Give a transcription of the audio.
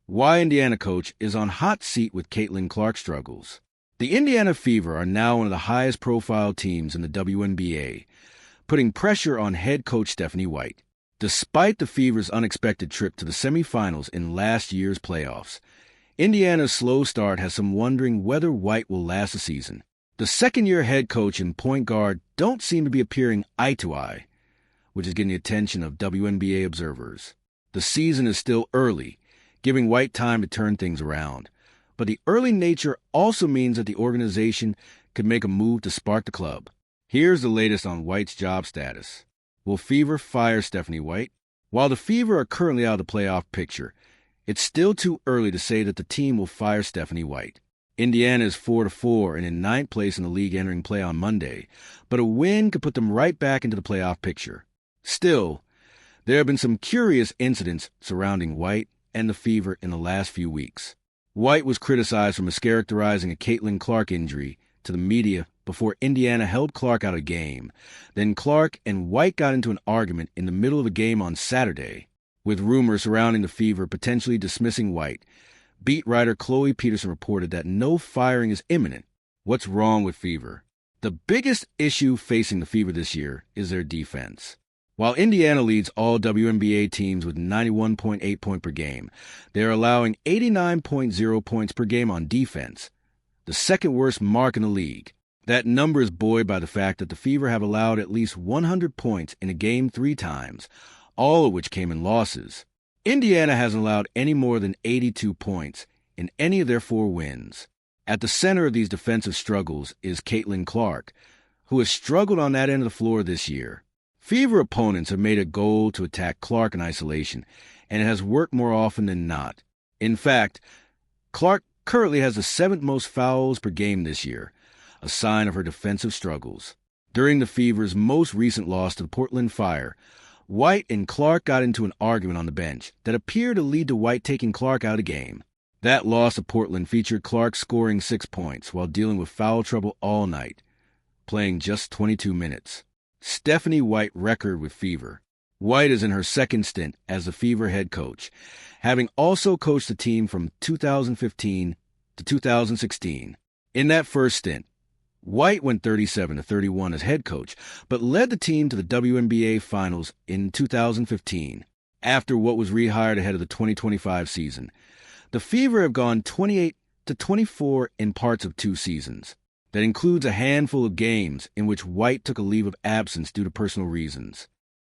Why Indiana coach is on hot seat with Caitlin Clark struggles. The Indiana Fever are now one of the highest profile teams in the WNBA, putting pressure on head coach Stephanie White. Despite the Fever's unexpected trip to the semifinals in last year's playoffs, Indiana's slow start has some wondering whether White will last the season. The second-year head coach and point guard don't seem to be appearing eye to eye, which is getting the attention of WNBA observers. The season is still early, giving White time to turn things around. But the early nature also means that the organization could make a move to spark the club. Here's the latest on White's job status. Will Fever fire Stephanie White? While the Fever are currently out of the playoff picture, it's still too early to say that the team will fire Stephanie White. Indiana is 4-4 and in ninth place in the league entering play on Monday, but a win could put them right back into the playoff picture. Still, there have been some curious incidents surrounding White and the Fever in the last few weeks. White was criticized for mischaracterizing a Caitlin Clark injury to the media before Indiana held Clark out of the game. Then Clark and White got into an argument in the middle of a game on Saturday, with rumors surrounding the Fever potentially dismissing White. Beat writer Chloe Peterson reported that no firing is imminent. What's wrong with Fever? The biggest issue facing the Fever this year is their defense. While Indiana leads all WNBA teams with 91.8 points per game, they are allowing 89.0 points per game on defense, the second worst mark in the league. That number is buoyed by the fact that the Fever have allowed at least 100 points in a game 3 times, all of which came in losses. Indiana hasn't allowed any more than 82 points in any of their 4 wins. At the center of these defensive struggles is Caitlin Clark, who has struggled on that end of the floor this year. Fever opponents have made a goal to attack Clark in isolation, and it has worked more often than not. In fact, Clark currently has the 7th most fouls per game this year, a sign of her defensive struggles. During the Fever's most recent loss to the Portland Fire, White and Clark got into an argument on the bench that appeared to lead to White taking Clark out of the game. That loss to Portland featured Clark scoring 6 points while dealing with foul trouble all night, playing just 22 minutes. Stephanie White record with Fever. White is in her second stint as the Fever head coach, having also coached the team from 2015 to 2016. In that first stint, White went 37-31 as head coach, but led the team to the WNBA Finals in 2015, after what was rehired ahead of the 2025 season. The Fever have gone 28-24 in parts of 2 seasons. That includes a handful of games in which White took a leave of absence due to personal reasons.